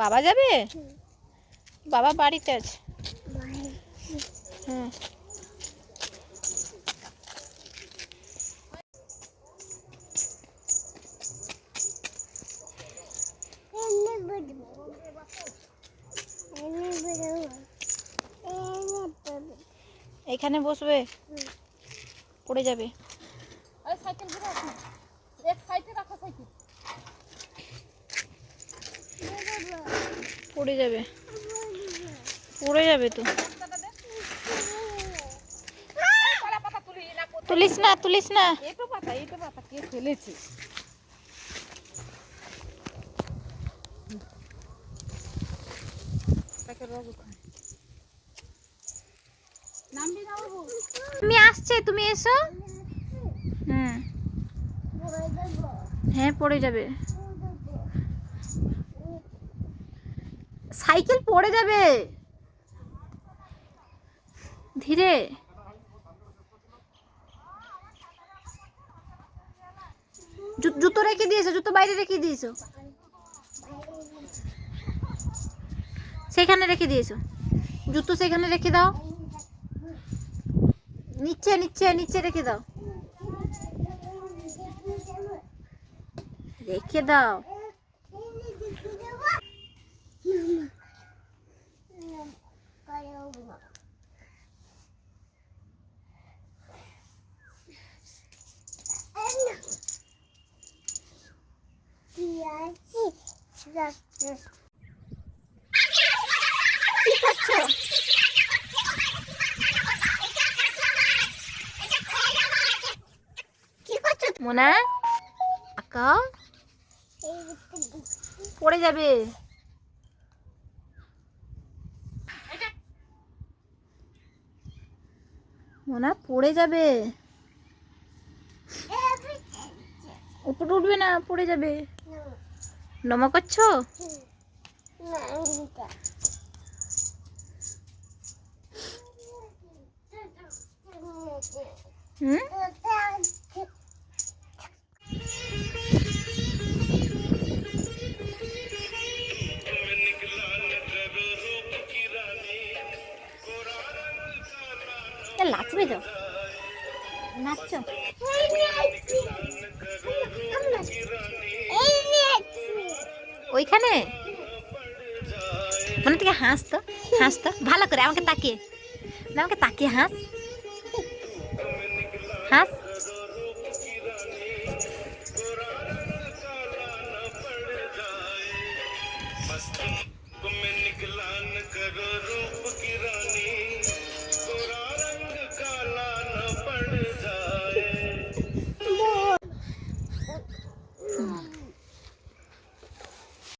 বাবা যাবে? বাবা বাড়িতে আছে। হুম। এখানে বসবে, পড়ে যাবে। পড়ে যাবে, পড়ে যাবে তো। তুলিস না, তুলিস না। এটো পাতা কে ফেলেছে? তুমি আসছে, তুমি এসো। হুম, হ্যাঁ পড়ে যাবে। সাইকেল পড়ে যাবে, ধীরে। জুতো রেখে দিয়েছো, জুতো বাইরে রেখে দিয়েছো, সেখানে রেখে দিয়েছো। জুতো সেখানে রেখে দাও, নিচে নিচে নিচে রেখে দাও, রেখে দাও। কি করছো? কি করছো মোনা? আঁকা পড়ে যাবে। মোনা পড়ে যাবে, উপরে উঠবে না, পড়ে যাবে। নমা করছো? হুম, নাচবে তো, নাচছো? ওইখানে মানে থেকে হাস তো, হাস তো ভালো করে, আমাকে তাকিয়ে, আমাকে তাকিয়ে হাস, হাস।